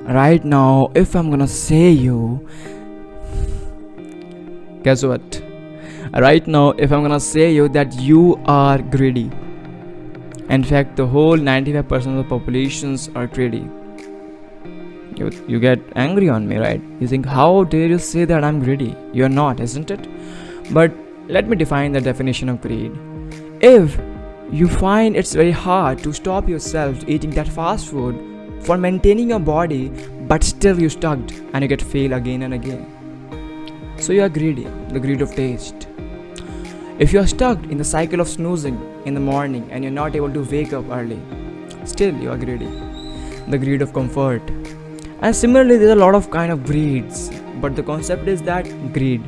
Right now, if I'm gonna say you, guess what? Right now, if I'm gonna say you that you are greedy. In fact, the whole 95% of the populations are greedy. You get angry on me, right? You think, how dare you say that I'm greedy? You're not, isn't it? But let me define the definition of greed. If you find it's very hard to stop yourself eating that fast food for maintaining your body, but still you stuck and you get fail again and again, so you are greedy, the greed of taste. If you are stuck in the cycle of snoozing in the morning and you're not able to wake up early, still you are greedy, the greed of comfort. And similarly, there's a lot of kind of greeds, but the concept is that greed.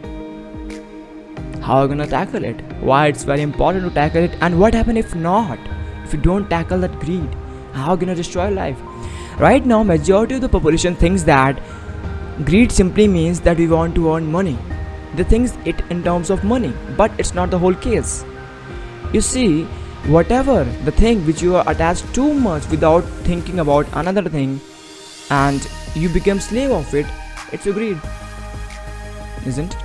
How are you gonna tackle it? Why it's very important to tackle it, and what happen if not? If you don't tackle that greed, how are you gonna destroy life? Right now, majority of the population thinks that greed simply means that we want to earn money. They think it in terms of money, but it's not the whole case. You see, whatever the thing which you are attached too much without thinking about another thing, and you become slave of it, it's a greed, isn't it?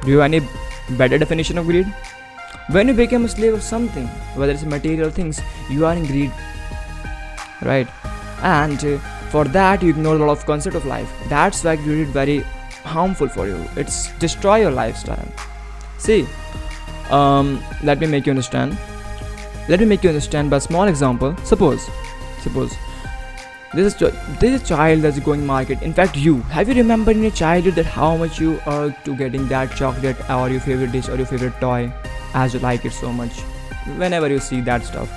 Do you have any better definition of greed? When you become a slave of something, whether it's material things, you are in greed, right? And for that you ignore a lot of concept of life. That's why greed is very harmful for you. It's destroy your lifestyle. See, let me make you understand. Let me make you understand by a small example. Suppose this is a child that's going market. In fact, you have you remembered in your childhood that how much you are to getting that chocolate or your favorite dish or your favorite toy, as you like it so much. Whenever you see that stuff,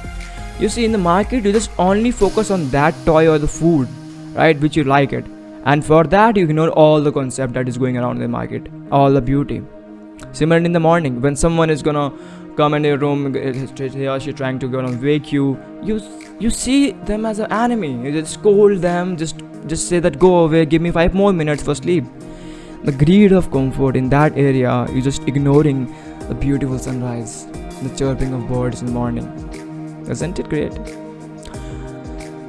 you see in the market, you just only focus on that toy or the food, right, which you like it, and for that you ignore all the concept that is going around in the market, all the beauty. Similarly, in the morning, when someone is gonna come in your room, he or she trying to gonna wake you, you see them as an enemy. You just scold them, just say that go away, give me 5 more minutes for sleep. The greed of comfort in that area, you just ignoring the beautiful sunrise, the chirping of birds in the morning. Isn't it great?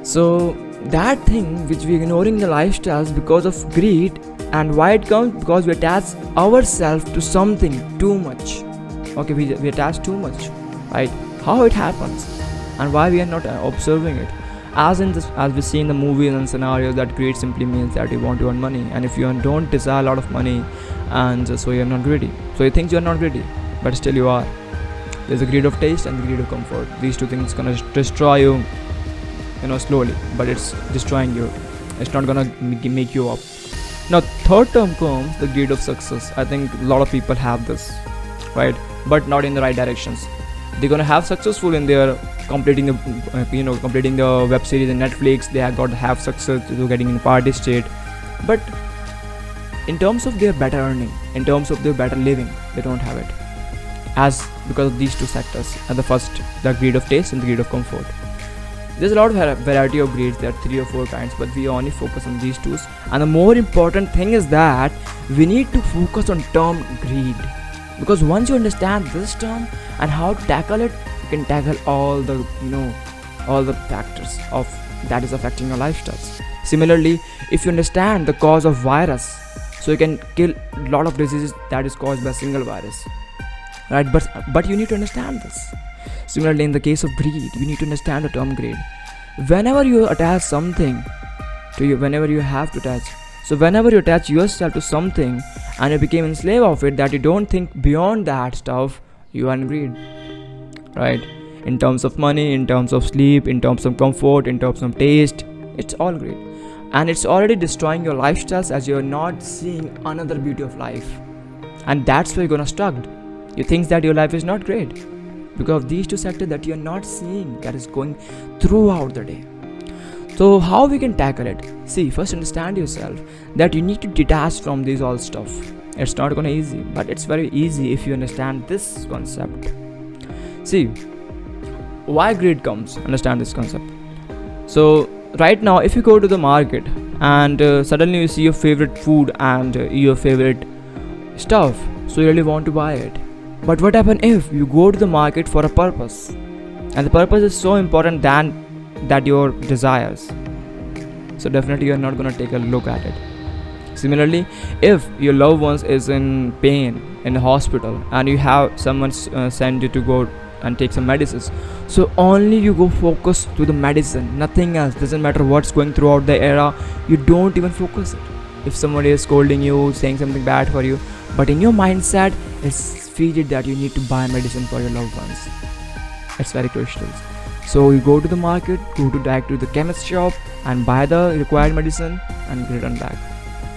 So that thing which we ignoring the lifestyles because of greed, and why it comes because we attach ourselves to something too much. Okay, we attach too much, right? How it happens, and why we are not observing it. As we see in the movies and scenarios, that greed simply means that you want to earn money, and if you don't desire a lot of money, and so you're not greedy. So you think you're not greedy, but still you are. There's a greed of taste and the greed of comfort. These two things gonna destroy you, slowly, but it's destroying you. It's not gonna make you up. Now, third term comes the greed of success. I think a lot of people have this, right? But not in the right directions. They're gonna have successful in their completing the web series in Netflix. They have got to have success to getting in party state, but in terms of their better earning, in terms of their better living, they don't have it. As because of these two sectors, and the first, the greed of taste and the greed of comfort. There's a lot of variety of greeds. There are 3 or 4 kinds, but we only focus on these two. And the more important thing is that we need to focus on term greed, because once you understand this term and how to tackle it, you can tackle all the factors of that is affecting your lifestyles. Similarly, if you understand the cause of virus, so you can kill a lot of diseases that is caused by a single virus, right? But you need to understand this. Similarly, in the case of greed, you need to understand the term greed. Whenever you attach something to you, whenever you have to attach, so whenever you attach yourself to something and you became enslaved of it, that you don't think beyond that stuff, you are in greed, right? In terms of money, in terms of sleep, in terms of comfort, in terms of taste, it's all greed, and it's already destroying your lifestyles as you're not seeing another beauty of life, and that's why you're gonna stuck. You think that your life is not great because of these two sectors that you're not seeing, that is going throughout the day. So how we can tackle it? See, first understand yourself that you need to detach from these all stuff. It's not gonna easy, but it's very easy if you understand this concept. See, why greed comes, understand this concept. So right now, if you go to the market and suddenly you see your favorite food and your favorite stuff, so you really want to buy it. But what happens if you go to the market for a purpose, and the purpose is so important than that your desires? So definitely you're not gonna take a look at it. Similarly, if your loved ones is in pain in the hospital and you have someone send you to go and take some medicines, so only you go focus to the medicine, nothing else. Doesn't matter what's going throughout the era, you don't even focus it. If somebody is scolding you, saying something bad for you, but in your mindset it's feed it that you need to buy medicine for your loved ones. It's very crucial. So you go to the market, go to direct to the chemist shop and buy the required medicine and return back.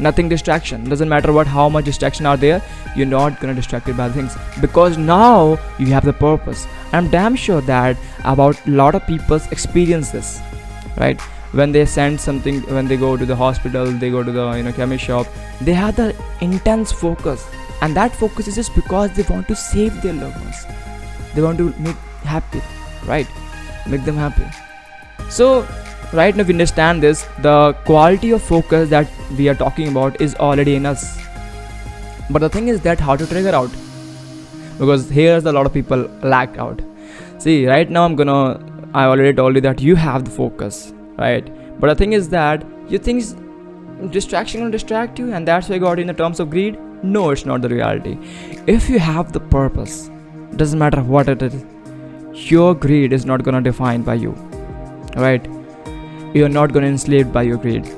Nothing distraction. Doesn't matter what how much distraction are there, you're not gonna distracted by things because now you have the purpose. I'm damn sure that about a lot of people experience this, right? When they send something, when they go to the hospital, they go to the chemist shop, they have the intense focus, and that focus is just because they want to save their loved ones. They want to make happy, right? Make them happy. So right now we understand this, the quality of focus that we are talking about is already in us, but the thing is that how to trigger out, because here's a lot of people lack out. See, right now I already told you that you have the focus, right? But the thing is that you think distraction will distract you and that's why you got in the terms of greed. No, it's not the reality. If you have the purpose, doesn't matter what it is, your greed is not gonna define by you, right? You're not gonna enslaved by your greed.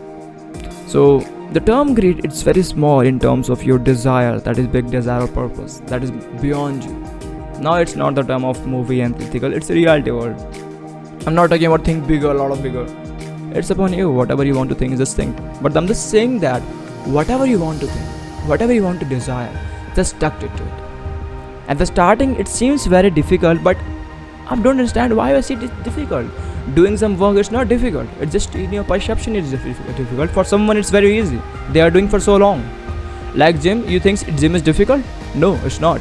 So the term greed, it's very small in terms of your desire, that is big desire or purpose that is beyond you. Now it's not the term of movie and ethical, it's a reality world. I'm not talking about think bigger, a lot of bigger. It's upon you, whatever you want to think, just think. But I'm just saying that whatever you want to think, whatever you want to desire, just stuck to it. At the starting it seems very difficult, but I don't understand why I see it difficult. Doing some work, it's not difficult. It's just in your perception it's difficult. For someone it's very easy. They are doing for so long. Like gym, you think gym is difficult? No, it's not.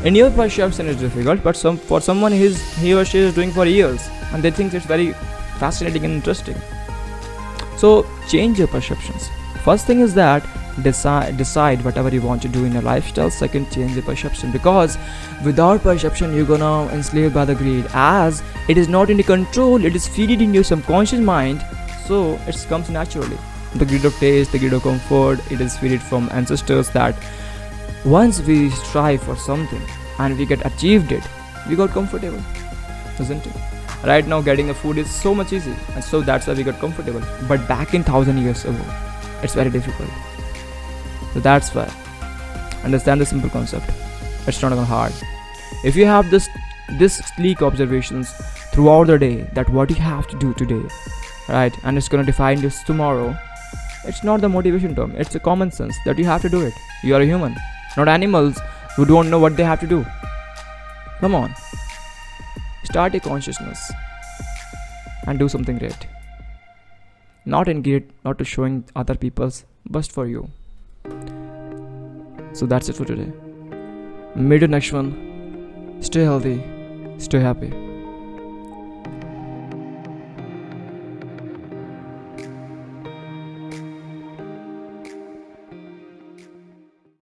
In your perception it's difficult, but for someone he or she is doing for years and they think it's very fascinating and interesting. So change your perceptions. First thing is that decide whatever you want to do in your lifestyle. Second, change your perception, because without perception you're gonna enslaved by the greed, as it is not in your control, it is feeded in your subconscious mind, so it comes naturally. The greed of taste, the greed of comfort, it is feeded from ancestors, that once we strive for something and we get achieved it, we got comfortable, isn't it? Right now getting a food is so much easy, and so that's why we got comfortable. But back in 1000 years ago, it's very difficult. So that's why understand the simple concept. It's not gonna hard. If you have this sleek observations throughout the day, that what you have to do today, right, and it's gonna define this tomorrow, it's not the motivation term, it's a common sense that you have to do it. You are a human, not animals who don't know what they have to do. Come on, start your consciousness and do something great. Not in greed, not to showing other people's, but for you. So that's it for today. Meet you next one. Stay healthy, stay happy.